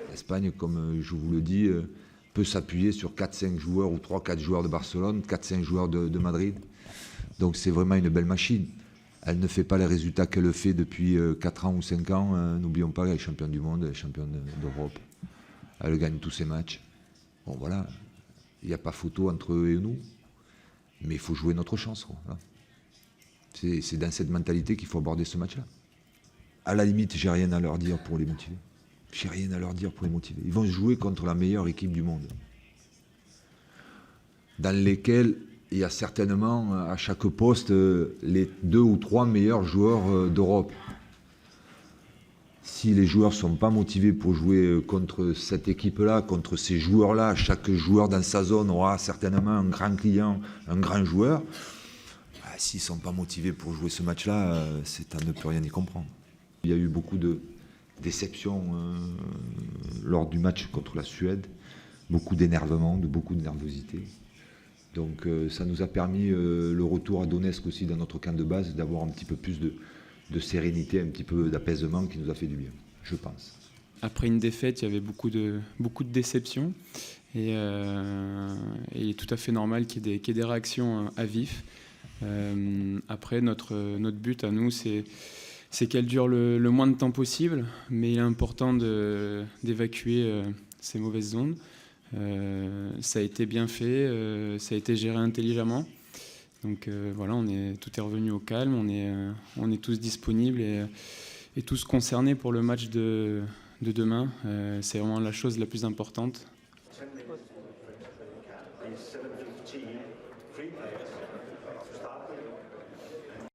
L'Espagne, comme je vous le dis, peut s'appuyer sur 4-5 joueurs ou 3-4 joueurs de Barcelone, 4-5 joueurs de Madrid. Donc c'est vraiment une belle machine. Elle ne fait pas les résultats qu'elle fait depuis 4 ans ou 5 ans. N'oublions pas qu'elle est championne du monde, elle est championne d'Europe. Elle gagne tous ses matchs. Bon voilà, il n'y a pas photo entre eux et nous. Mais il faut jouer notre chance. Voilà. C'est dans cette mentalité qu'il faut aborder ce match-là. À la limite, j'ai rien à leur dire pour les motiver. J'ai rien à leur dire pour les motiver. Ils vont jouer contre la meilleure équipe du monde. Dans lesquelles il y a certainement à chaque poste les 2 ou 3 meilleurs joueurs d'Europe. Si les joueurs ne sont pas motivés pour jouer contre cette équipe-là, contre ces joueurs-là, chaque joueur dans sa zone aura certainement un grand client, un grand joueur. S'ils ne sont pas motivés pour jouer ce match-là, c'est à ne plus rien y comprendre. Il y a eu beaucoup de déceptions lors du match contre la Suède, beaucoup d'énervement, beaucoup de nervosité. Donc ça nous a permis le retour à Donetsk aussi dans notre camp de base, d'avoir un petit peu plus de sérénité, un petit peu d'apaisement qui nous a fait du bien, je pense. Après une défaite, il y avait beaucoup de déceptions et il est tout à fait normal qu'il y ait des réactions à vif. Après, notre but à nous, c'est qu'elle dure le moins de temps possible, mais il est important d'évacuer ces mauvaises ondes. Ça a été bien fait, ça a été géré intelligemment. Donc voilà, tout est revenu au calme, on est tous disponibles et tous concernés pour le match de demain. C'est vraiment la chose la plus importante.